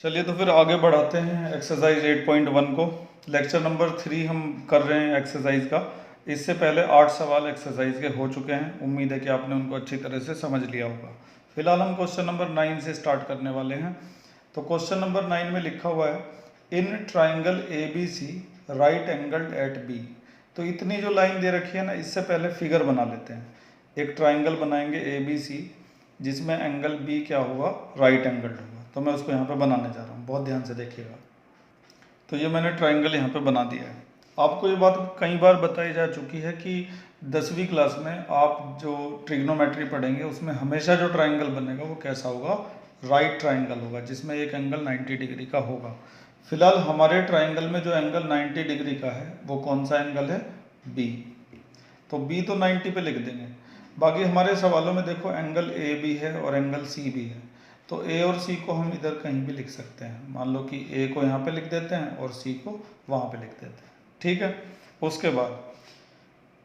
चलिए तो फिर आगे बढ़ाते हैं एक्सरसाइज 8.1 को। लेक्चर नंबर 3 हम कर रहे हैं एक्सरसाइज का। इससे पहले 8 सवाल एक्सरसाइज के हो चुके हैं। उम्मीद है कि आपने उनको अच्छी तरह से समझ लिया होगा। फिलहाल हम क्वेश्चन नंबर 9 से स्टार्ट करने वाले हैं। तो क्वेश्चन नंबर 9 में लिखा हुआ है, in triangle A B C right angled at B. तो इतनी जो लाइन दे रखी है ना, इससे पहले फिगर बना लेते हैं। एक ट्राइंगल बनाएंगे ए बी सी, जिसमें एंगल बी क्या होगा, राइट एंगल्ड होगा। तो मैं उसको यहाँ पे बनाने जा रहा हूँ, बहुत ध्यान से देखिएगा। तो ये मैंने ट्राइंगल यहाँ पे बना दिया है। आपको ये बात कई बार बताई जा चुकी है कि 10वीं क्लास में आप जो ट्रिग्नोमेट्री पढ़ेंगे उसमें हमेशा जो ट्राइंगल बनेगा वो कैसा होगा, राइट ट्राइंगल होगा, जिसमें एक एंगल 90 डिग्री का होगा। फिलहाल हमारे ट्राइंगल में जो एंगल 90 डिग्री का है वो कौन सा एंगल है, बी। तो बी तो 90 पे लिख देंगे। बाकी हमारे सवालों में देखो एंगल ए भी है और एंगल सी भी है। तो ए और सी को हम इधर कहीं भी लिख सकते हैं। मान लो कि ए को यहाँ पे लिख देते हैं और सी को वहाँ पे लिख देते हैं, ठीक है। उसके बाद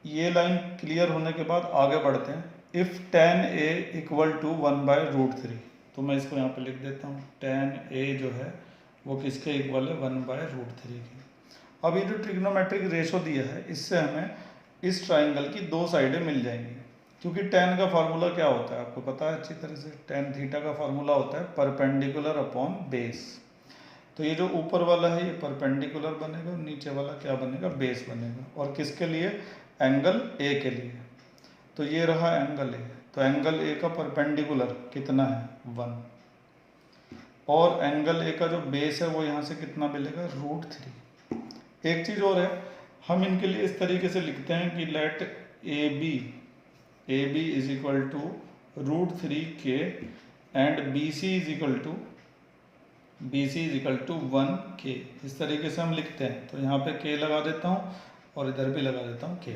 ये लाइन क्लियर होने के बाद आगे बढ़ते हैं। If tan a equal to 1/√3, तो मैं इसको यहाँ पे लिख देता हूँ। tan a जो है वो किसके इक्वल है, 1/√3 की। अब ये जो ट्रिग्नोमेट्रिक रेशो दिया है, इससे हमें इस ट्राइंगल की दो साइडें मिल जाएंगी। क्योंकि tan का फार्मूला क्या होता है आपको पता है अच्छी तरह से। tan थीटा का फार्मूला होता है परपेंडिकुलर अपॉन बेस। तो ये जो ऊपर वाला है ये परपेंडिकुलर बनेगा और नीचे वाला क्या बनेगा, बेस बनेगा। और किसके लिए, एंगल ए के लिए। तो ये रहा एंगल ए। तो एंगल ए का परपेंडिकुलर कितना है, 1। और एंगल ए का जो बेस है वो यहाँ से कितना मिलेगा, √3। एक चीज़ और है, हम इनके लिए इस तरीके से लिखते हैं कि let A B is equal to √3k and B C is equal to 1k। इस तरीके से हम लिखते हैं। तो यहाँ पे k लगा देता हूँ और इधर भी लगा देता हूँ k।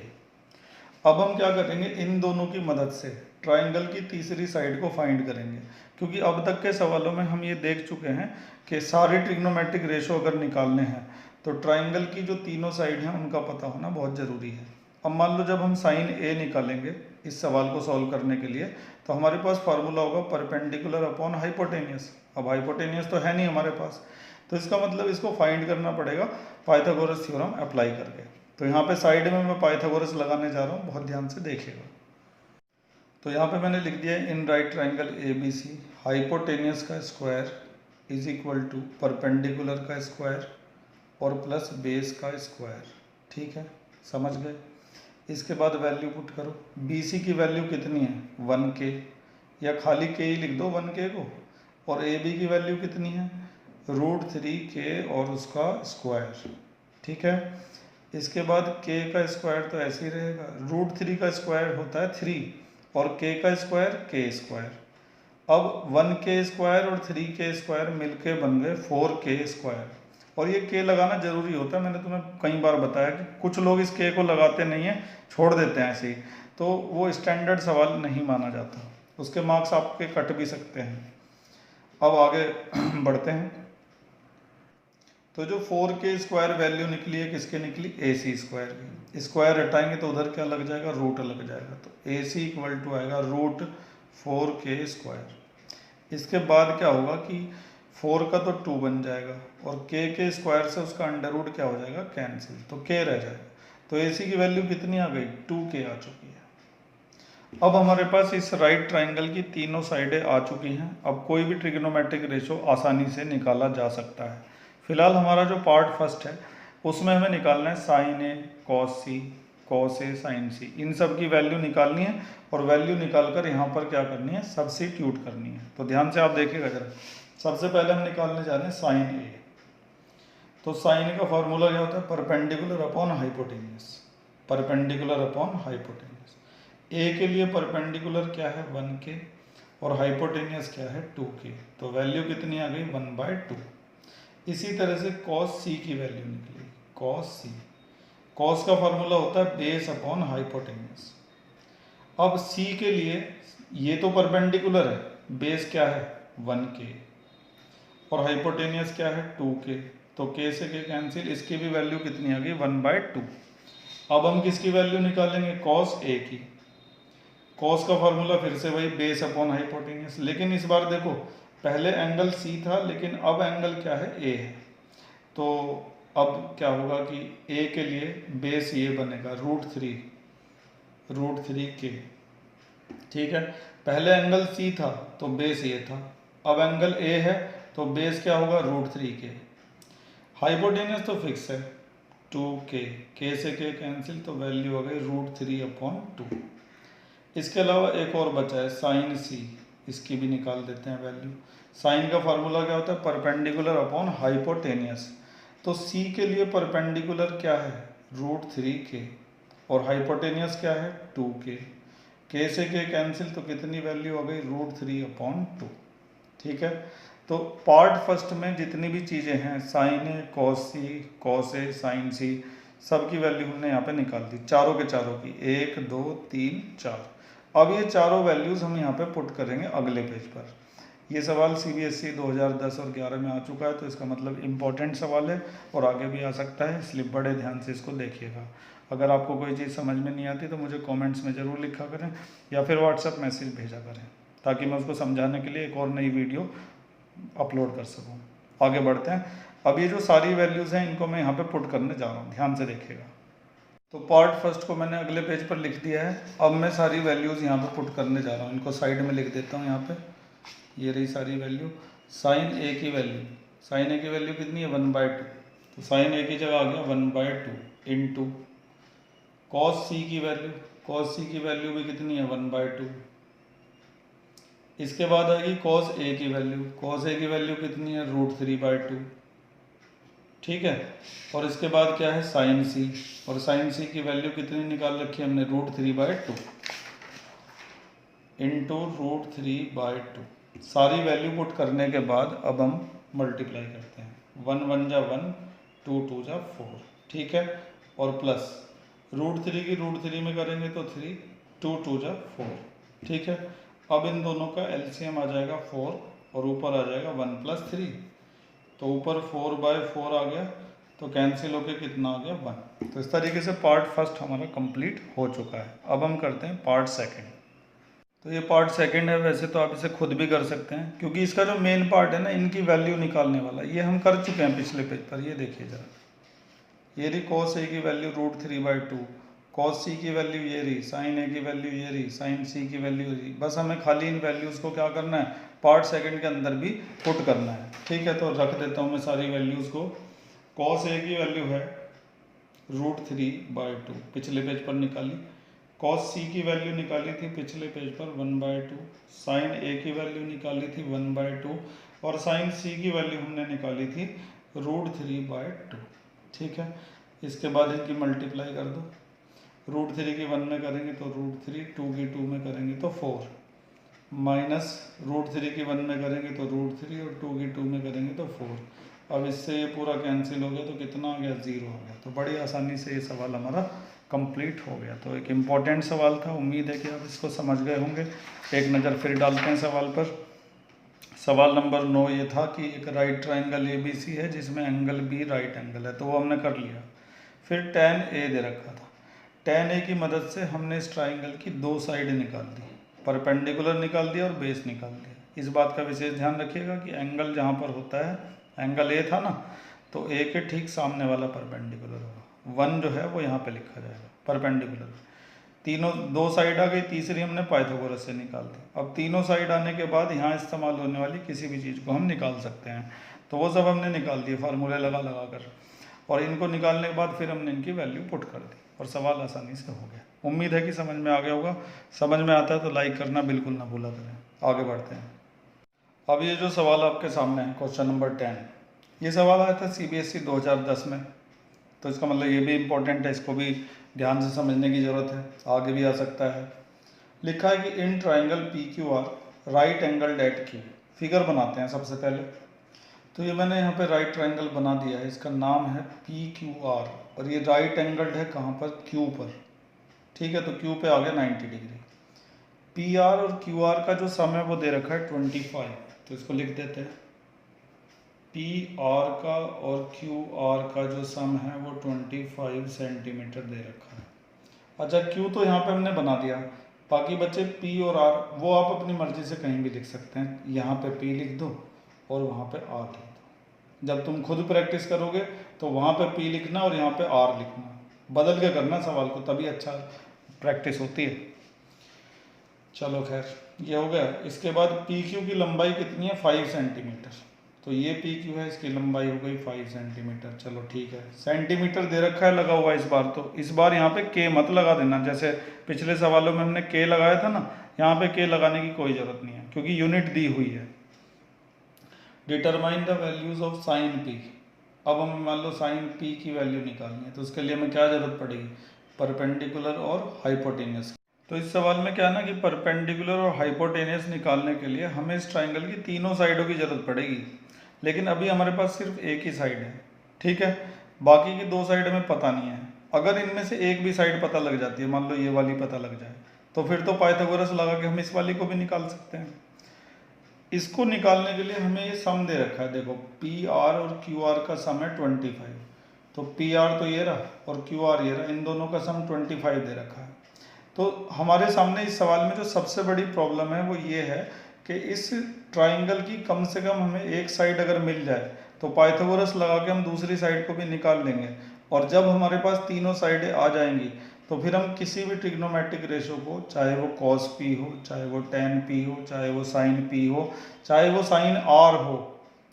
अब हम क्या करेंगे, इन दोनों की मदद से ट्राइंगल की तीसरी साइड को फाइंड करेंगे। क्योंकि अब तक के सवालों में हम ये देख चुके हैं कि सारे ट्रिग्नोमेट्रिक रेशो अगर निकालने हैं तो ट्राइंगल की जो तीनों साइड हैं उनका पता होना बहुत ज़रूरी है। अब मान लो जब हम साइन ए निकालेंगे इस सवाल को सॉल्व करने के लिए, तो हमारे पास फार्मूला होगा परपेंडिकुलर अपॉन हाइपोटेनियस। अब हाइपोटेनियस तो है नहीं हमारे पास, तो इसका मतलब इसको फाइंड करना पड़ेगा पाइथागोरस थ्योरम अप्लाई करके। तो यहाँ पे साइड में मैं पाइथागोरस लगाने जा रहा हूँ, बहुत ध्यान से देखिएगा। तो यहाँ पे मैंने लिख दिया in right triangle A B C hypotenuse का square is equal to perpendicular का स्क्वायर और प्लस बेस का स्क्वायर। ठीक है, समझ गए। इसके बाद वैल्यू पुट करो। बी सी की वैल्यू कितनी है, 1k, या खाली k ही लिख दो 1k को। और ए बी की वैल्यू कितनी है, √3k और उसका स्क्वायर। ठीक है, इसके बाद k का स्क्वायर तो ऐसे ही रहेगा। √3 का स्क्वायर होता है 3 और k का स्क्वायर k स्क्वायर। अब 1k स्क्वायर और 3k स्क्वायर मिलके बन गए 4k स्क्वायर। और ये k लगाना जरूरी होता है। मैंने तुम्हें कई बार बताया कि कुछ लोग इस k को लगाते नहीं हैं, छोड़ देते हैं ऐसे ही, तो वो स्टैंडर्ड सवाल नहीं माना जाता, उसके मार्क्स आपके कट भी सकते हैं। अब आगे बढ़ते हैं। तो जो 4k स्क्वायर वैल्यू निकली है किसके निकली, AC स्क्वायर की। स्क्वायर हटाएंगे तो उधर क्या लग जाएगा, रूट लग जाएगा। तो AC इक्वल टू आएगा √4k स्क्वायर। इसके बाद क्या होगा कि 4 का तो 2 बन जाएगा और k के स्क्वायर से उसका अंडर रूट क्या हो जाएगा, कैंसिल, तो k रह जाएगा। तो AC की वैल्यू कितनी आ गई, 2k आ चुकी है। अब हमारे पास इस राइट ट्राइंगल की तीनों साइडें आ चुकी हैं। अब कोई भी ट्रिग्नोमेट्रिक रेशो आसानी से निकाला जा सकता है। फिलहाल हमारा जो पार्ट फर्स्ट है उसमें हमें निकालना है sign A cos A sign सी। इन सब की वैल्यू निकालनी है और वैल्यू निकाल कर यहाँ पर क्या करनी है, सब्स्टिट्यूट करनी है। तो ध्यान से आप देखिएगा जरा। सबसे पहले हम निकालने जा रहे हैं साइन ए। तो साइन ए का फॉर्मूला क्या होता है, perpendicular upon hypotenuse. Perpendicular upon hypotenuse. A के लिए परपेंडिकुलर क्या है, 1k और हाइपोटेनियस क्या है, 2k। तो वैल्यू कितनी आ गई, 1/2। इसी तरह से कॉस सी की वैल्यू निकली, कॉस सी। कॉस का फॉर्मूला होता है बेस अपॉन हाइपोटेनियस। अब सी के लिए ये तो परपेंडिकुलर है, बेस क्या है 1k और हाइपोटेनियस क्या है 2k। तो k से k कैंसिल, इसकी भी वैल्यू कितनी आ गई 1/2। अब हम किसकी वैल्यू निकालेंगे, कॉस ए की। कॉस का फॉर्मूला फिर से वही बेस अपॉन हाइपोटेनियस, लेकिन इस बार देखो पहले एंगल सी था लेकिन अब एंगल क्या है, ए है। तो अब क्या होगा कि ए के लिए बेस ये बनेगा √3 के। ठीक है, पहले एंगल सी था तो बेस ये था, अब एंगल ए है तो बेस क्या होगा, √3 के। हाइपोटेनस तो फिक्स है 2k, के से के कैंसिल तो वैल्यू हो गई √3/2। इसके अलावा एक और बचा है साइन सी, इसकी भी निकाल देते हैं वैल्यू। साइन का फार्मूला क्या होता है, परपेंडिकुलर अपॉन हाइपोटेनियस। तो सी के लिए परपेंडिकुलर क्या है, √3k, और हाइपोटेनियस क्या है 2k। के से के कैंसिल तो कितनी वैल्यू हो गई, √3/2। ठीक है, तो पार्ट फर्स्ट में जितनी भी चीज़ें हैं, sign A, cos C, cos A, sign सी, सब की वैल्यू हमने यहाँ पे निकाल दी, चारों के चारों की, 1 2 3 4। अब ये चारों वैल्यूज़ हम यहाँ पे पुट करेंगे अगले पेज पर। ये सवाल CBSE 2010 और 11 में आ चुका है, तो इसका मतलब इम्पोर्टेंट सवाल है और आगे भी आ सकता है, इसलिए बड़े ध्यान से इसको देखिएगा। अगर आपको कोई चीज़ समझ में नहीं आती तो मुझे कमेंट्स में ज़रूर लिखा करें या फिर व्हाट्सएप मैसेज भेजा करें, ताकि मैं उसको समझाने के लिए एक और नई वीडियो अपलोड कर सकूँ। आगे बढ़ते हैं। अब ये जो सारी वैल्यूज़ हैं इनको मैं यहाँ पे पुट करने जा रहा हूँ, ध्यान से देखिएगा। तो पार्ट फर्स्ट को मैंने अगले पेज पर लिख दिया है। अब मैं सारी वैल्यूज़ यहाँ पे पुट करने जा रहा हूँ, इनको साइड में लिख देता हूँ। यहाँ पे ये रही सारी वैल्यू। साइन ए की वैल्यू कितनी है, 1/2। तो साइन ए की जगह आ गया 1/2 इंटू कॉस सी की वैल्यू भी कितनी है, 1/2। इसके बाद आएगी कॉस ए की वैल्यू कितनी है, √3/2। ठीक है, और इसके बाद क्या है, साइन सी, और साइन सी की वैल्यू कितनी निकाल रखी है हमने, √3/2 इंटू √3/2। सारी वैल्यू पुट करने के बाद अब हम मल्टीप्लाई करते हैं, 1 1 जा 1, 2 2 जा 4। ठीक है, और प्लस √3 की √3 में करेंगे तो 3, 2 2 जा 4। ठीक है, अब इन दोनों का LCM आ जाएगा 4 और ऊपर आ जाएगा 1 + 3। तो ऊपर 4/4 आ गया, तो कैंसिल होके कितना आ गया, 1। तो इस तरीके से पार्ट फर्स्ट हमारा कंप्लीट हो चुका है। अब हम करते हैं पार्ट सेकंड। तो ये पार्ट सेकंड है, वैसे तो आप इसे खुद भी कर सकते हैं, क्योंकि इसका जो मेन पार्ट है ना, इनकी वैल्यू निकालने वाला, ये हम कर चुके हैं पिछले पेज पर। ये देखिए ज़रा, ये रही कॉस ए की वैल्यू √3/2, कॉस सी की वैल्यू ये रही, साइन ए की वैल्यू ये रही, साइन सी की वैल्यू ये रही। बस हमें खाली इन वैल्यूज़ को क्या करना है, पार्ट सेकंड के अंदर भी पुट करना है। ठीक है, तो रख देता हूँ मैं सारी वैल्यूज़ को। कॉस ए की वैल्यू है √3/2, पिछले पेज पर निकाली। कॉस सी की वैल्यू निकाली थी पिछले पेज पर 1/2। साइन ए की वैल्यू निकाली थी 1/2, और साइन सी की वैल्यू हमने निकाली थी √3/2। ठीक है, इसके बाद इनकी मल्टीप्लाई कर दो। √3 की 1 में करेंगे तो √3, 2 की 2 में करेंगे तो 4, माइनस √3 की 1 में करेंगे तो √3 और 2 की 2 में करेंगे तो 4। अब इससे ये पूरा कैंसिल हो गया तो कितना आ गया, 0 आ गया। तो बड़ी आसानी से ये सवाल हमारा कंप्लीट हो गया। तो एक इम्पॉर्टेंट सवाल था, उम्मीद है कि आप इसको समझ गए होंगे। एक नज़र फिर डालते हैं सवाल पर। सवाल नंबर 9 ये था कि एक राइट ट्राइंगल ABC है जिसमें एंगल B राइट एंगल है, तो वो हमने कर लिया। फिर tan A दे रखा था, tan A की मदद से हमने इस ट्राइंगल की दो साइड निकाल दी, परपेंडिकुलर निकाल दिया और बेस निकाल दिया। इस बात का विशेष ध्यान रखिएगा कि एंगल जहाँ पर होता है, एंगल A था ना, तो A के ठीक सामने वाला परपेंडिकुलर होगा। 1 जो है वो यहाँ पे लिखा जाएगा परपेंडिकुलर। तीनों दो साइड आ गई, तीसरी हमने पाइथागोरस से निकाल दी। अब तीनों साइड आने के बाद यहाँ इस्तेमाल होने वाली किसी भी चीज़ को हम निकाल सकते हैं, तो वो सब हमने निकाल दिए फार्मूले लगा लगा कर। और इनको निकालने के बाद फिर हमने इनकी वैल्यू पुट कर दी और सवाल आसानी से हो गया। उम्मीद है कि समझ में आ गया होगा। समझ में आता है तो लाइक करना बिल्कुल ना भूला करें। आगे बढ़ते हैं। अब ये जो सवाल आपके सामने है, क्वेश्चन नंबर 10, ये सवाल आया था CBSE 2010 में, तो इसका मतलब ये भी इम्पोर्टेंट है, इसको भी ध्यान से समझने की ज़रूरत है, आगे भी आ सकता है। लिखा है कि in triangle PQR right angle at Q। Figure बनाते हैं सबसे पहले। तो ये मैंने यहाँ पे राइट ट्राइंगल बना दिया है, इसका नाम है PQR, और ये राइट एंगल्ड है कहाँ पर, Q पर। ठीक है, तो Q पे आ गया 90 डिग्री। PR और QR का जो सम है वो दे रखा है 25, तो इसको लिख देते हैं। PR का और QR का जो सम है वो 25 सेंटीमीटर दे रखा है। अच्छा, Q तो यहाँ पे हमने बना दिया, बाकी बचे पी और आर, वो आप अपनी मर्जी से कहीं भी लिख सकते हैं। यहाँ पे पी लिख दो और वहाँ पे आर लिख दो। जब तुम खुद प्रैक्टिस करोगे तो वहाँ पे पी लिखना और यहाँ पे आर लिखना, बदल के करना सवाल को, तभी अच्छा प्रैक्टिस होती है। चलो खैर, ये हो गया। इसके बाद पी क्यू की लंबाई कितनी है? 5 सेंटीमीटर। तो ये पी क्यू है, इसकी लंबाई हो गई 5 सेंटीमीटर। चलो ठीक है, सेंटीमीटर दे रखा है लगा हुआ इस बार। तो इस बार यहाँ पे के मत लगा देना, जैसे पिछले सवालों में हमने के लगाया था ना, यहाँ पे के लगाने की कोई ज़रूरत नहीं है क्योंकि यूनिट दी हुई है। Determine the values of sine P. अब हमें मान लो साइन पी की वैल्यू निकालनी है, तो उसके लिए हमें क्या ज़रूरत पड़ेगी? परपेंडिकुलर और हाइपोटेनियस। तो इस सवाल में क्या है ना कि परपेंडिकुलर और हाइपोटेनियस निकालने के लिए हमें इस ट्राइंगल की तीनों साइडों की ज़रूरत पड़ेगी, लेकिन अभी हमारे पास सिर्फ एक ही साइड है, ठीक है। बाकी की दो साइड हमें पता नहीं है। अगर इनमें से एक भी साइड पता लग जाती है, मान लो ये वाली पता लग जाए, तो फिर तो पाइथागोरस लगा के हम इस वाली को भी निकाल सकते हैं। इसको निकालने के लिए हमें ये सम दे रखा है, देखो पी आर और क्यू आर का सम है 25। तो पी आर तो ये रहा और क्यू आर ये रहा, इन दोनों का सम 25 दे रखा है। तो हमारे सामने इस सवाल में जो सबसे बड़ी प्रॉब्लम है वो ये है कि इस ट्राइंगल की कम से कम हमें एक साइड अगर मिल जाए तो पाइथागोरस लगा के हम दूसरी साइड को भी निकाल लेंगे। और जब हमारे पास तीनों साइडें आ जाएंगी तो फिर हम किसी भी ट्रिग्नोमेट्रिक रेशो को, चाहे वो कॉस पी हो, चाहे वो टेन पी हो, चाहे वो साइन पी हो, चाहे वो साइन आर हो,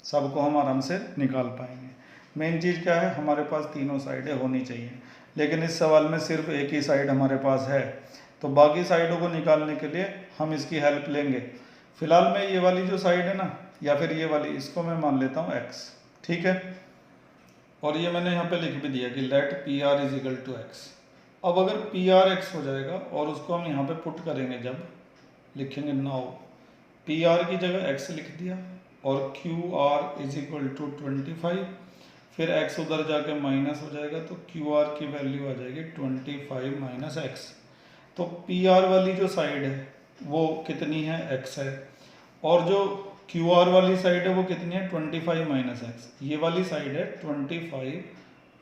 सबको हम आराम से निकाल पाएंगे। मेन चीज़ क्या है? हमारे पास तीनों साइडें होनी चाहिए, लेकिन इस सवाल में सिर्फ एक ही साइड हमारे पास है, तो बाकी साइडों को निकालने के लिए हम इसकी हेल्प लेंगे। फिलहाल मैं ये वाली जो साइड है ना, या फिर ये वाली, इसको मैं मान लेता हूँ x, ठीक है। और ये मैंने यहाँ पे लिख भी दिया कि let P R is equal to x. अब अगर पी आर एक्स हो जाएगा और उसको हम यहाँ पे पुट करेंगे, जब लिखेंगे नाउ पी आर की जगह x लिख दिया और Q R is equal to 25, फिर x उधर जाके माइनस हो जाएगा, तो क्यू आर की वैल्यू आ जाएगी 25 माइनस एक्स। तो पी आर वाली जो साइड है वो कितनी है? x है। और जो क्यू आर वाली साइड है वो कितनी है? 25 माइनस एक्स। ये वाली साइड है 25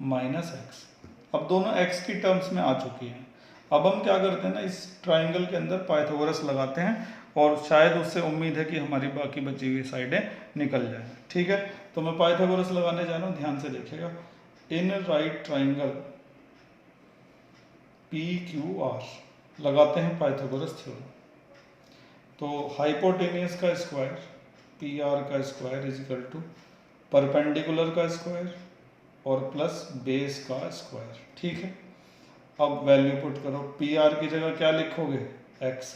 माइनस एक्स। अब दोनों x की टर्म्स में आ चुकी हैं। अब हम क्या करते हैं ना, इस ट्राइंगल के अंदर पाइथागोरस लगाते हैं और शायद उससे उम्मीद है कि हमारी बाकी बची हुई साइडें निकल जाए, ठीक है। तो मैं पाइथागोरस लगाने जा रहा हूँ, ध्यान से देखिएगा। In right triangle P Q R लगाते हैं पाइथागोरस थ्योरम। तो हाइपोटेनियस का स्क्वायर पी आर का square is equal to perpendicular का स्क्वायर और प्लस बेस का स्क्वायर, ठीक है। अब वैल्यू पुट करो, पी आर की जगह क्या लिखोगे? x।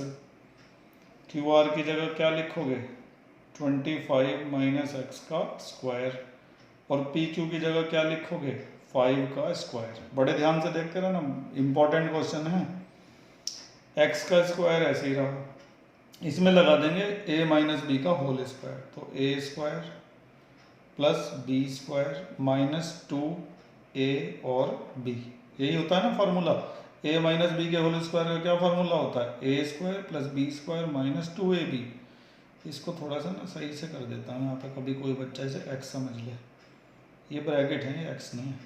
क्यू आर की जगह क्या लिखोगे? 25 माइनस एक्स का स्क्वायर। और पी क्यू की जगह क्या लिखोगे? 5 का स्क्वायर। बड़े ध्यान से देखते रहो ना, इंपॉर्टेंट क्वेश्चन है। x का स्क्वायर ऐसे ही रहा, इसमें लगा देंगे a माइनस बी का होल स्क्वायर, तो a square plus B square minus 2a और b। यही होता है ना फॉर्मूला, a माइनस बी के होल स्क्वायर का क्या फॉर्मूला होता है? a square plus B square minus 2ab। इसको थोड़ा सा ना सही से कर देता हूँ यहाँ पे, कभी कोई बच्चा इसे x समझ ले, ये ब्रैकेट है, ये x नहीं है।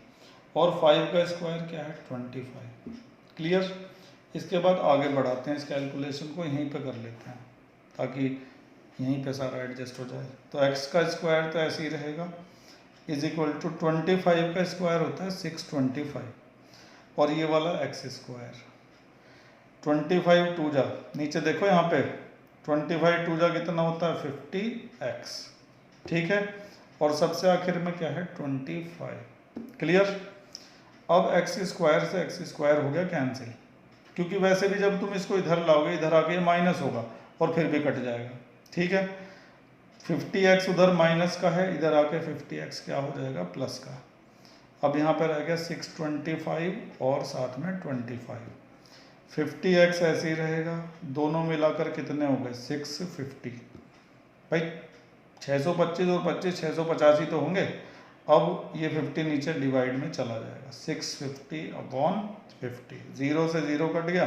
और 5 का स्क्वायर क्या है? 25। क्लियर? इसके बाद आगे बढ़ाते हैं, इस कैलकुलेशन को यहीं पे कर लेते हैं ताकि यहीं पे सारा एडजस्ट हो जाए। तो x का स्क्वायर तो ऐसे ही रहेगा, इज इक्वल टू 25 का स्क्वायर होता है 625 और ये वाला x स्क्वायर 25 टू जा, नीचे देखो यहाँ पे 25 टू जा कितना होता है? 50x, ठीक है। और सबसे आखिर में क्या है? 25। क्लियर? अब x स्क्वायर से x स्क्वायर हो गया कैंसिल, क्योंकि वैसे भी जब तुम इसको इधर लाओगे, इधर आके माइनस होगा और फिर भी कट जाएगा, ठीक है। 50x उधर माइनस का है, इधर आके 50x क्या हो जाएगा? प्लस का। अब यहाँ पर रह गया 625 और साथ में 25। 50x ऐसे ही रहेगा, दोनों मिलाकर कितने हो गए? 650। भाई 625 और 25 685 तो होंगे। अब ये 50 नीचे डिवाइड में चला जाएगा, 650 अपॉन 50, 0 से 0 कट गया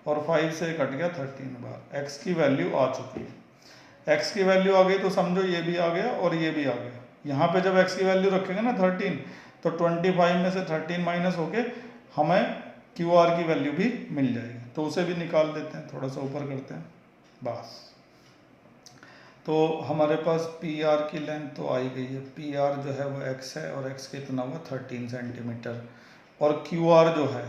और 5 से कट गया 13 बार। x की वैल्यू आ चुकी है। x की वैल्यू आ गई तो समझो ये भी आ गया और ये भी आ गया। यहाँ पे जब x की वैल्यू रखेंगे ना 13, तो 25 में से 13 माइनस होके हमें क्यू आर की वैल्यू भी मिल जाएगी। तो उसे भी निकाल देते हैं, थोड़ा सा ऊपर करते हैं बस। तो हमारे पास पी आर की लेंथ तो आई गई है, पी आर जो है वो एक्स है और एक्स कितना हुआ 13 सेंटीमीटर। और क्यू आर जो है,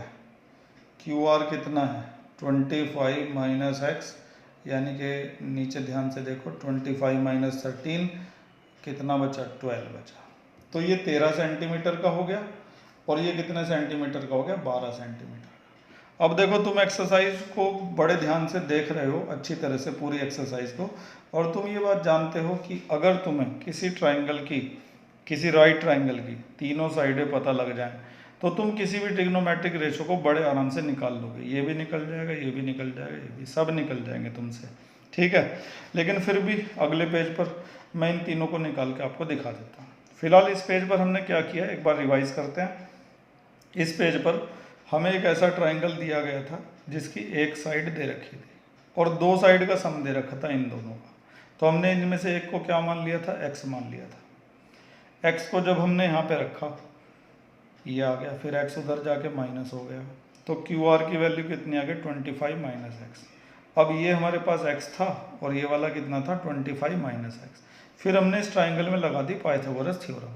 क्यू आर कितना है 25 माइनस एक्स, यानी कि नीचे ध्यान से देखो 25 माइनस 13 कितना बचा 12 बचा। तो ये 13 सेंटीमीटर का हो गया और ये कितने सेंटीमीटर का हो गया 12 सेंटीमीटर। अब देखो तुम एक्सरसाइज को बड़े ध्यान से देख रहे हो अच्छी तरह से पूरी एक्सरसाइज को, और तुम ये बात जानते हो कि अगर तुम्हें किसी ट्राइंगल की, किसी राइट ट्राइंगल की तीनों साइडें पता लग जाएं तो तुम किसी भी ट्रिग्नोमेट्रिक रेशो को बड़े आराम से निकाल लोगे। ये भी निकल जाएगा, ये भी निकल जाएगा, ये भी, सब निकल जाएंगे तुमसे, ठीक है। लेकिन फिर भी अगले पेज पर मैं इन तीनों को निकाल के आपको दिखा देता हूँ। फिलहाल इस पेज पर हमने क्या किया एक बार रिवाइज करते हैं। इस पेज पर हमें एक ऐसा ट्राइंगल दिया गया था जिसकी एक साइड दे रखी थी और दो साइड का सम दे रखा था इन दोनों का। तो हमने इनमें से एक को क्या मान लिया था, एक्स मान लिया था। एक्स को जब हमने यहाँ पे रखा, ये आ गया, फिर एक्स उधर जाके माइनस हो गया, तो क्यू आर की वैल्यू कितनी आ गई 25 माइनस एक्स। अब ये हमारे पास x था और ये वाला कितना था 25 माइनस एक्स। फिर हमने इस ट्राइंगल में लगा दी पाइथागोरस थ्योरम,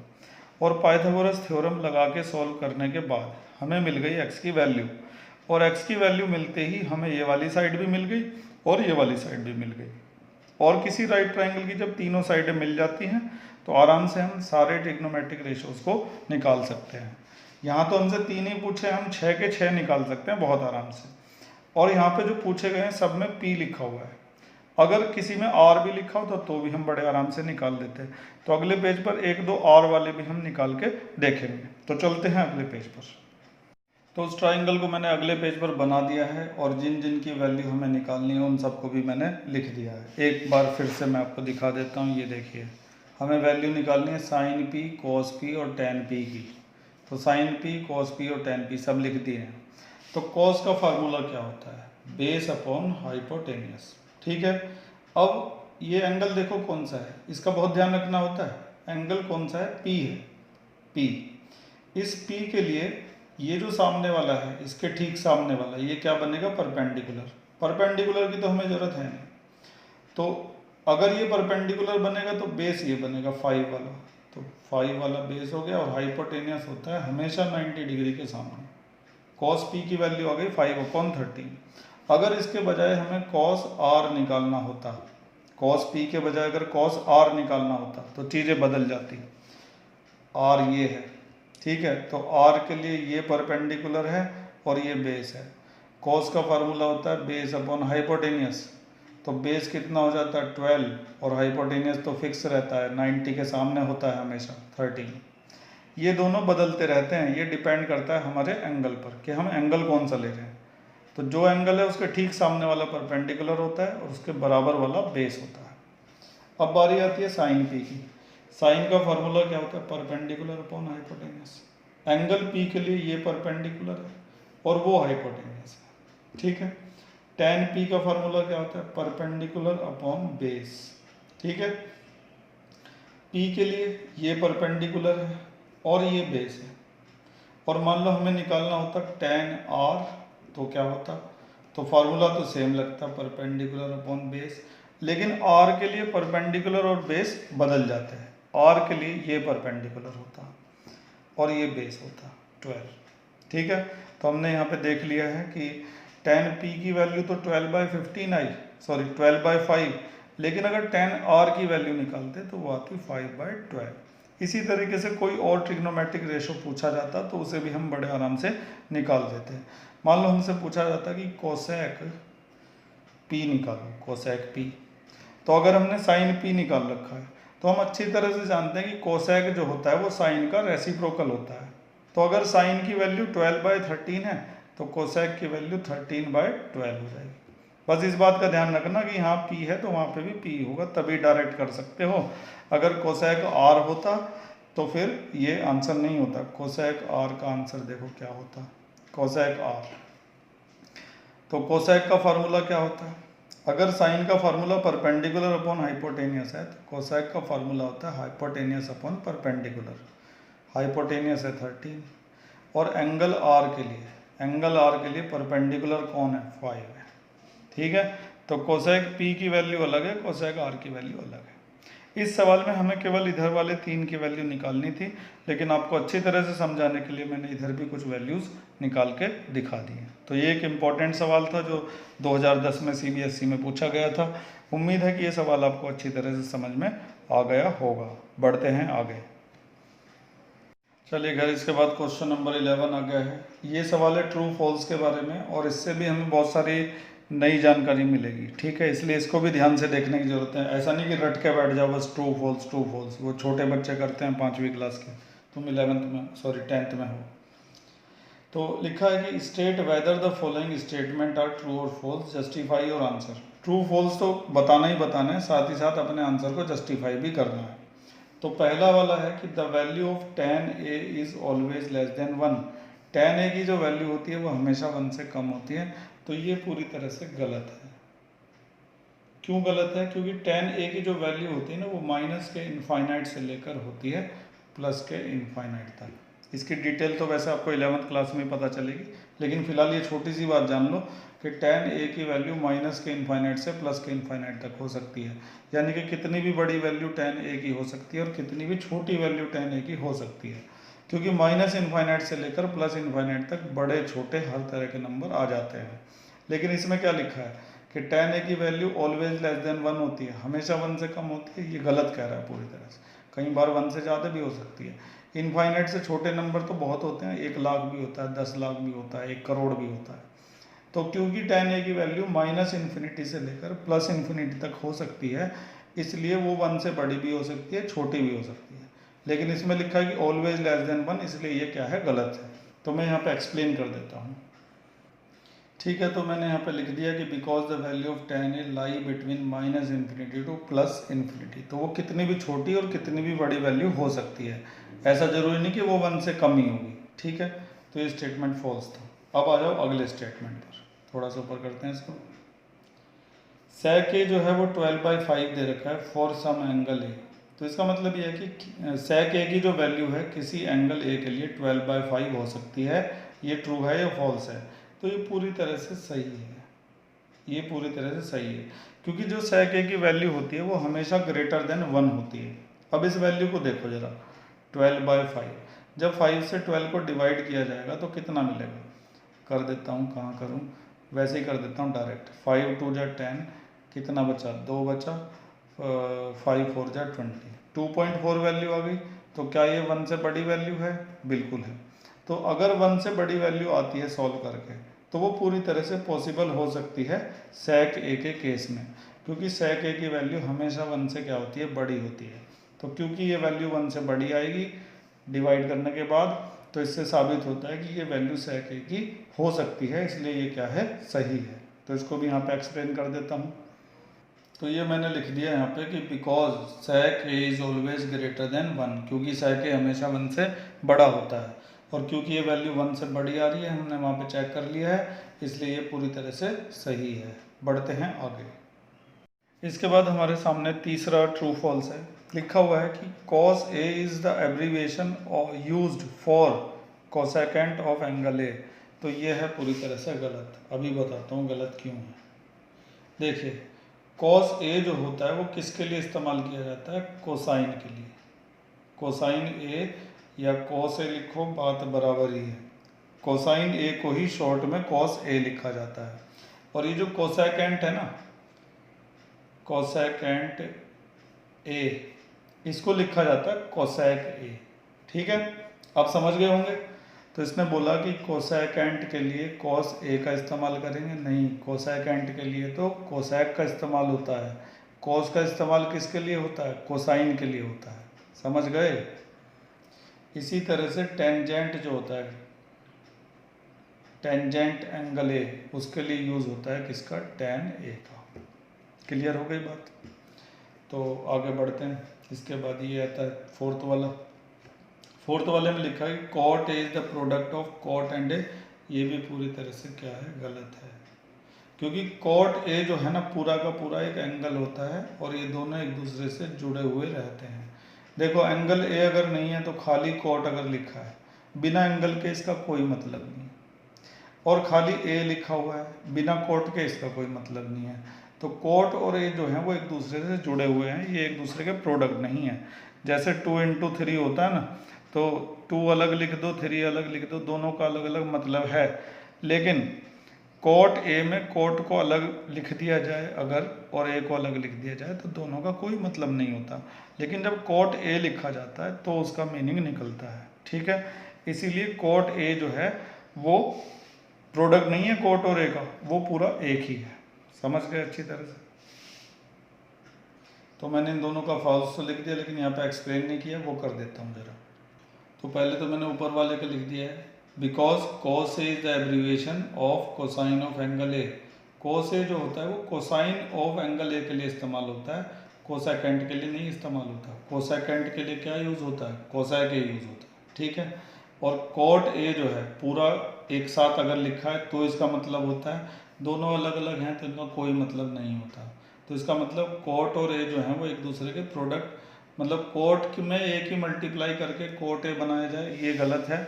और पाइथागोरस थ्योरम लगा के सॉल्व करने के बाद हमें मिल गई x की वैल्यू, और x की वैल्यू मिलते ही हमें ये वाली साइड भी मिल गई और ये वाली साइड भी मिल गई। और किसी राइट ट्राइंगल की जब तीनों साइडें मिल जाती हैं तो आराम से हम सारे ट्रिग्नोमेट्रिक रेशोज को निकाल सकते हैं। यहाँ तो हमसे 3 ही पूछे, हम 6 के 6 निकाल सकते हैं बहुत आराम से। और यहाँ पे जो पूछे गए हैं सब में P लिखा हुआ है, अगर किसी में R भी लिखा हो तो भी हम बड़े आराम से निकाल देते हैं। तो अगले पेज पर 1-2 R वाले भी हम निकाल के देखेंगे। तो चलते हैं अगले पेज पर। तो उस ट्राइंगल को मैंने अगले पेज पर बना दिया है और जिन जिन की वैल्यू हमें निकालनी है उन सबको भी मैंने लिख दिया है। एक बार फिर से मैं आपको दिखा देता हूँ। ये देखिए, हमें वैल्यू निकालनी है साइन P, cos P और tan P की। तो साइन P, cos P और tan P सब लिख दिए हैं। तो cos का फार्मूला क्या होता है, बेस अपॉन हाइपोटेनियस, ठीक है। अब ये एंगल देखो कौन सा है, इसका बहुत ध्यान रखना होता है। एंगल कौन सा है, P है, P। इस P के लिए ये जो सामने वाला है इसके ठीक सामने वाला ये क्या बनेगा, परपेंडिकुलर। परपेंडिकुलर की तो हमें ज़रूरत है नहीं, तो अगर ये परपेंडिकुलर बनेगा तो बेस ये बनेगा 5 वाला, तो 5 वाला बेस हो गया। और हाइपोटेनियस होता है हमेशा 90 डिग्री के सामने। cos P की वैल्यू आ गई 5/13। अगर इसके बजाय हमें cos R निकालना होता, cos P के बजाय अगर cos R निकालना होता तो चीज़ें बदल जाती। R ये है, ठीक है, तो R के लिए ये परपेंडिकुलर है और ये बेस है। cos का फार्मूला होता है बेस अपॉन हाइपोटेनियस, तो बेस कितना हो जाता है 12 और हाइपोटेनियस तो फिक्स रहता है 90 के सामने होता है हमेशा 13। ये दोनों बदलते रहते हैं, ये डिपेंड करता है हमारे एंगल पर कि हम एंगल कौन सा ले रहे हैं। तो जो एंगल है उसके ठीक सामने वाला परपेंडिकुलर होता है और उसके बराबर वाला बेस होता है। अब बारी आती है साइन P की। साइन का फार्मूला क्या होता है, perpendicular upon hypotenuse. Angle P के लिए ये परपेंडिकुलर है और वो हाइपोटेनियस है, ठीक है। tan P का फार्मूला क्या होता है, परपेंडिकुलर अपॉन बेस, ठीक है। P के लिए ये परपेंडिकुलर है और ये बेस है। और मान लो हमें निकालना होता tan R, तो क्या होता, तो फार्मूला तो सेम लगता, परपेंडिकुलर अपॉन बेस, लेकिन R के लिए परपेंडिकुलर और बेस बदल जाते हैं। R के लिए ये परपेंडिकुलर होता और ये बेस होता 12, ठीक है। तो हमने यहाँ पे देख लिया है कि tan P की वैल्यू तो 12/15 आई, सॉरी 12/5, लेकिन अगर tan R की वैल्यू निकालते तो वो आती 5/12। इसी तरीके से कोई और ट्रिग्नोमेट्रिक रेशो पूछा जाता तो उसे भी हम बड़े आराम से निकाल देते हैं। मान लो हमसे पूछा जाता कि कोसेक P निकालो, कोसेक P। तो अगर हमने साइन P निकाल रखा है तो हम अच्छी तरह से जानते हैं कि कोसेक जो होता है वो साइन का रेसिप्रोकल होता है। तो अगर साइन की वैल्यू 12/13 है तो कोसेक की वैल्यू 13/12 हो जाएगी। बस इस बात का ध्यान रखना कि यहाँ P है तो वहाँ पे भी P होगा, तभी डायरेक्ट कर सकते हो। अगर कोसेक R होता तो फिर ये आंसर नहीं होता। कोसेक R का आंसर देखो क्या होता, कोसेक R। तो कोसेक का फार्मूला क्या होता है, अगर साइन का फार्मूला परपेंडिकुलर अपॉन हाइपोटेनियस है तो कोसेक का फार्मूला होता है हाइपोटेनियस अपॉन परपेंडिकुलर। हाइपोटेनियस है 13 और एंगल R के लिए, एंगल R के लिए परपेंडिकुलर कौन है 5, ठीक है, तो कोसेक पी की वैल्यू अलग है, कोसेक आर की वैल्यू अलग है। इस सवाल में हमें केवल इधर वाले 3 की वैल्यू निकालनी थी, लेकिन आपको अच्छी तरह से समझाने के लिए मैंने इधर भी कुछ वैल्यूज़ निकाल के दिखा दी हैं। तो ये एक इम्पॉर्टेंट सवाल था जो 2010 में CBSE में पूछा गया था। उम्मीद है कि ये सवाल आपको अच्छी तरह से समझ में आ गया होगा। बढ़ते हैं आगे। चलिए घर, इसके बाद क्वेश्चन नंबर 11 आ गया है। ये सवाल है ट्रू फॉल्स के बारे में, और इससे भी हमें बहुत सारी नई जानकारी मिलेगी। ठीक है, इसलिए इसको भी ध्यान से देखने की ज़रूरत है। ऐसा नहीं कि रट के बैठ जाओ बस ट्रू फॉल्स, वो छोटे बच्चे करते हैं 5वीं क्लास के, तुम 10th में हो। तो लिखा है कि state whether the following statements are true और false, justify your answer. True false तो बताना ही बताना है, साथ ही साथ अपने आंसर को जस्टिफाई भी करना है। तो पहला वाला है कि the value of tan a is always less than 1। tan a की जो वैल्यू होती है वो हमेशा 1 से कम होती है। तो ये पूरी तरह से गलत है। क्यों गलत है? क्योंकि tan a की जो वैल्यू होती है ना, वो माइनस के इनफाइनाइट से लेकर होती है प्लस के इनफाइनाइट तक। इसकी डिटेल तो वैसे आपको 11th क्लास में पता चलेगी, लेकिन फिलहाल ये छोटी सी बात जान लो कि tan a की वैल्यू माइनस के इनफाइनाइट से प्लस के इनफाइनाइट तक हो सकती है। यानी कि कितनी भी बड़ी वैल्यू tan a की हो सकती है और कितनी भी छोटी वैल्यू tan a की हो सकती है, क्योंकि माइनस इनफाइनाइट से लेकर प्लस इनफाइनाइट तक बड़े छोटे हर तरह के नंबर आ जाते हैं। लेकिन इसमें क्या लिखा है कि tan a की वैल्यू ऑलवेज लेस देन 1 होती है, हमेशा 1 से कम होती है। ये गलत कह रहा है पूरी तरह से। कई बार 1 से ज़्यादा भी हो सकती है। इनफाइनाइट से छोटे नंबर तो बहुत होते हैं, 1 लाख भी होता है, 10 लाख भी होता है, 1 करोड़ भी होता है। तो क्योंकि tan a की वैल्यू माइनस इन्फिनिटी से लेकर प्लस इन्फिनिटी तक हो सकती है, इसलिए वो 1 से बड़ी भी हो सकती है, छोटी भी हो सकती है। लेकिन इसमें लिखा है कि ऑलवेज लेस देन 1, इसलिए ये क्या है? गलत है। तो मैं यहाँ पे एक्सप्लेन कर देता हूँ। ठीक है, तो मैंने यहाँ पे लिख दिया कि because the value of tan a lie between minus infinity two plus infinity. तो वो कितनी भी छोटी और कितनी भी बड़ी वैल्यू हो सकती है, ऐसा जरूरी नहीं कि वो 1 से कम ही होगी। ठीक है, तो ये स्टेटमेंट फॉल्स था। अब आ जाओ अगले स्टेटमेंट पर, थोड़ा सा ऊपर करते हैं इसको। sec a जो है वो 12/5 दे रखा है फॉर सम एंगल a। तो इसका मतलब ये है कि sec a की जो वैल्यू है किसी एंगल a के लिए 12/5 हो सकती है। ये ट्रू है या फॉल्स है? तो ये पूरी तरह से सही है, ये पूरी तरह से सही है, क्योंकि जो sec a की वैल्यू होती है वो हमेशा ग्रेटर देन 1 होती है। अब इस वैल्यू को देखो जरा, 12/5, जब 5 से 12 को डिवाइड किया जाएगा तो कितना मिलेगा? कर देता हूँ, कहाँ करूँ, वैसे ही कर देता हूँ डायरेक्ट। 5 2 जा 10, कितना बचा? 2 बचा, 5 4 जा 20, 2.4 वैल्यू आ गई। तो क्या ये 1 से बड़ी वैल्यू है? बिल्कुल है। तो अगर 1 से बड़ी वैल्यू आती है सॉल्व करके, तो वो पूरी तरह से पॉसिबल हो सकती है sec a के केस में, क्योंकि sec a की वैल्यू हमेशा 1 से क्या होती है? बड़ी होती है। तो क्योंकि ये वैल्यू 1 से बड़ी आएगी डिवाइड करने के बाद, तो इससे साबित होता है कि ये वैल्यू sec a की हो सकती है, इसलिए ये क्या है? सही है। तो इसको भी यहाँ पे एक्सप्लेन कर देता हूँ। तो ये मैंने लिख दिया यहाँ पे कि because sec a is always greater than 1, क्योंकि sec a हमेशा 1 से बड़ा होता है, और क्योंकि ये वैल्यू 1 से बड़ी आ रही है, हमने वहाँ पे चेक कर लिया है, इसलिए ये पूरी तरह से सही है। बढ़ते हैं आगे। इसके बाद हमारे सामने तीसरा ट्रू फॉल्स है। लिखा हुआ है कि cos a is the abbreviation used for cosecant of angle a। तो ये है पूरी तरह से गलत। अभी बताता हूँ गलत क्यों है। देखिए, cos a जो होता है वो किसके लिए इस्तेमाल किया जाता है? कोसाइन के लिए। कोसाइन a या cos a लिखो, बात बराबर ही है। कोसाइन a को ही शॉर्ट में cos a लिखा जाता है। और ये जो कोसेकेंट है ना, कोसेकेंट a, इसको लिखा जाता है कोसेक a। ठीक है, आप समझ गए होंगे। तो इसने बोला कि कोसेकेंट के लिए cos a का इस्तेमाल करेंगे, नहीं, कोसेकेंट के लिए तो कोसेक का इस्तेमाल होता है। cos का इस्तेमाल किसके लिए होता है? कोसाइन के लिए होता है। समझ गए? इसी तरह से टेंजेंट जो होता है, टेंजेंट एंगल a, उसके लिए यूज़ होता है किसका? tan a का। क्लियर हो गई बात? तो आगे बढ़ते हैं। इसके बाद ये आता है फोर्थ वाला। फोर्थ वाले में लिखा है कि cot A is the product of cot and A. ये भी पूरी तरह से क्या है? गलत है, क्योंकि कॉट ए जो है ना, पूरा का पूरा एक एंगल होता है और ये दोनों एक दूसरे से जुड़े हुए रहते हैं। देखो, एंगल ए अगर नहीं है तो खाली कॉट अगर लिखा है, बिना एंगल के इसका कोई मतलब नहीं। और खाली ए लिखा हुआ है, बिना कोट के इसका कोई मतलब नहीं है। तो कोट और ए जो है वो एक दूसरे से जुड़े हुए हैं, ये एक दूसरे के प्रोडक्ट नहीं है। जैसे 2 इंटू 3 होता है ना, तो 2 अलग लिख दो 3 अलग लिख दो, दोनों का अलग अलग मतलब है। लेकिन कोट ए में कोट को अलग लिख दिया जाए अगर, और ए को अलग लिख दिया जाए, तो दोनों का कोई मतलब नहीं होता। लेकिन जब कोट ए लिखा जाता है तो उसका मीनिंग निकलता है, ठीक है। इसीलिए कोट ए जो है वो प्रोडक्ट नहीं है कोट और ए का, वो पूरा एक ही है। समझ गए अच्छी तरह से? तो मैंने इन दोनों का फॉल्स तो लिख दिया, लेकिन यहाँ पे एक्सप्लेन नहीं किया, वो कर देता हूँ ज़रा। तो पहले तो मैंने ऊपर वाले का लिख दिया है, because cos A is the abbreviation of cosine of angle A. Cos A जो होता है वो कोसाइन ऑफ एंगल ए के लिए इस्तेमाल होता है, कोसेकेंट के लिए नहीं इस्तेमाल होता। कोसेकेंट के लिए क्या यूज़ होता है? कोसेक ए यूज़ होता है, ठीक है। और कोट ए जो है पूरा एक साथ अगर लिखा है तो इसका मतलब होता है, दोनों अलग अलग हैं तो इनका कोई मतलब नहीं होता। तो इसका मतलब कोट और ए जो है वो एक दूसरे के प्रोडक्ट, मतलब कोट में ए की मल्टीप्लाई करके कोट ए बनाया जाए, ये गलत है।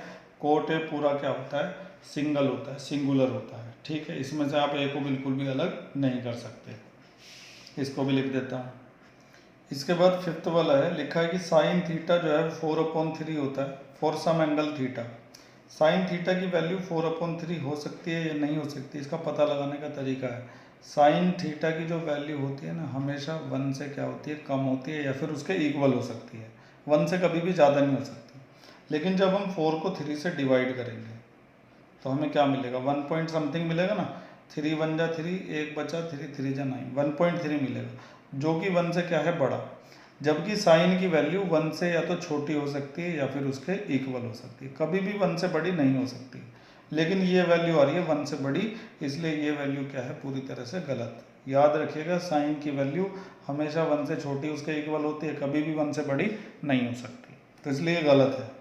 कोट ए पूरा क्या होता है? सिंगल होता है, सिंगुलर होता है, ठीक है। इसमें से आप ए को बिल्कुल भी अलग नहीं कर सकते। इसको भी लिख देता हूँ। इसके बाद फिफ्थ वाला है, लिखा है कि साइन थीटा जो है 4/3 होता है for some angle theta. Sine theta की वैल्यू 4/3 हो सकती है या नहीं हो सकती, इसका पता लगाने का तरीका है। साइन थीटा की जो वैल्यू होती है ना, हमेशा 1 से क्या होती है? कम होती है, या फिर उसके इक्वल हो सकती है। 1 से कभी भी ज़्यादा नहीं हो सकती। लेकिन जब हम 4 को 3 से डिवाइड करेंगे तो हमें क्या मिलेगा? 1 पॉइंट समथिंग मिलेगा ना। 3 1 जा 3, 1 बचा 3 3 जा 9, 1.3 मिलेगा, जो कि 1 से क्या है? बड़ा। जबकि साइन की वैल्यू 1 से या तो छोटी हो सकती है या फिर उसके इक्वल हो सकती है, कभी भी 1 से बड़ी नहीं हो सकती। लेकिन ये वैल्यू आ रही है 1 से बड़ी, इसलिए ये वैल्यू क्या है? पूरी तरह से गलत। याद रखिएगा, साइन की वैल्यू हमेशा 1 से छोटी उसके इक्वल होती है, कभी भी 1 से बड़ी नहीं हो सकती, तो इसलिए गलत है।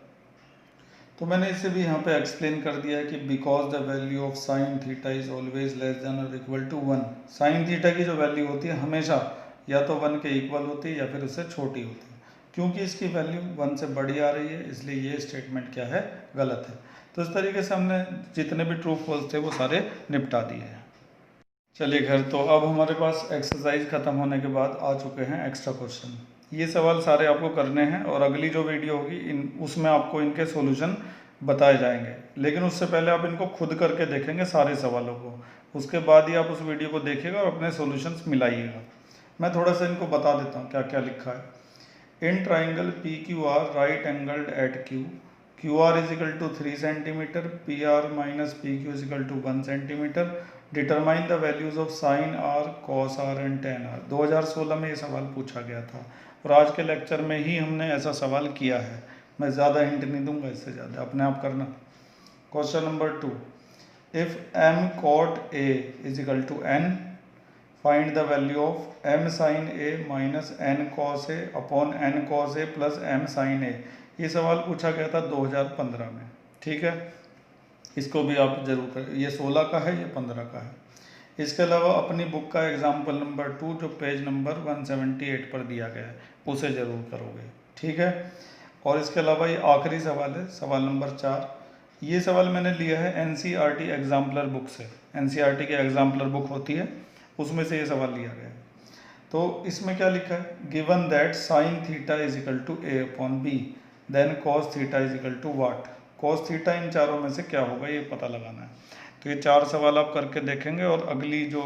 तो मैंने इसे भी यहाँ पे एक्सप्लेन कर दिया है कि because the value of sine theta is always less than और इक्वल टू 1। साइन थीटा की जो वैल्यू होती है हमेशा या तो 1 के इक्वल होती है या फिर उससे छोटी होती है। क्योंकि इसकी वैल्यू 1 से बड़ी आ रही है, इसलिए ये स्टेटमेंट क्या है? गलत है। तो इस तरीके से हमने जितने भी ट्रू फॉल्स थे वो सारे निपटा दिए हैं। चलिए घर, तो अब हमारे पास एक्सरसाइज ख़त्म होने के बाद आ चुके हैं एक्स्ट्रा क्वेश्चन। ये सवाल सारे आपको करने हैं और अगली जो वीडियो होगी उसमें आपको इनके सॉल्यूशन बताए जाएंगे। लेकिन उससे पहले आप इनको खुद करके देखेंगे सारे सवालों को, उसके बाद ही आप उस वीडियो को देखिएगा और अपने सॉल्यूशंस मिलाइएगा। मैं थोड़ा सा इनको बता देता हूँ क्या क्या लिखा है। In triangle P Q R right angled at Q, Q R is equal to 3 centimetre, P R minus P Q is equal to 1 centimetre, determine the values of sine R, cos R and tan R. 2016 में ये सवाल पूछा गया था और आज के lecture में ही हमने ऐसा सवाल किया है। मैं ज़्यादा हिंट नहीं दूंगा, इससे ज़्यादा अपने आप करना। Question number 2, if m cot a is equal to n, find the value of m sin a minus n cos a upon n cos a plus m sin a। ये सवाल पूछा गया था 2015 में, ठीक है। इसको भी आप जरूर करें, ये 16 का है, ये 15 का है। इसके अलावा अपनी बुक का एग्जाम्पल नंबर 2 जो पेज नंबर 178 पर दिया गया है उसे ज़रूर करोगे, ठीक है। और इसके अलावा ये आखिरी सवाल है, सवाल नंबर 4। ये सवाल मैंने लिया है NCERT एग्जाम्पलर बुक से। NCERT की एग्जाम्पलर बुक होती है, उसमें से ये सवाल लिया गया है। तो इसमें क्या लिखा है? Given that sine theta is equal to a upon b, then cos theta is equal to what. Cos theta इन चारों में से क्या होगा ये पता लगाना है। तो ये 4 सवाल आप करके देखेंगे और अगली जो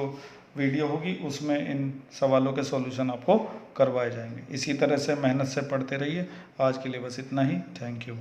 वीडियो होगी उसमें इन सवालों के सॉल्यूशन आपको करवाए जाएंगे। इसी तरह से मेहनत से पढ़ते रहिए। आज के लिए बस इतना ही। Thank you.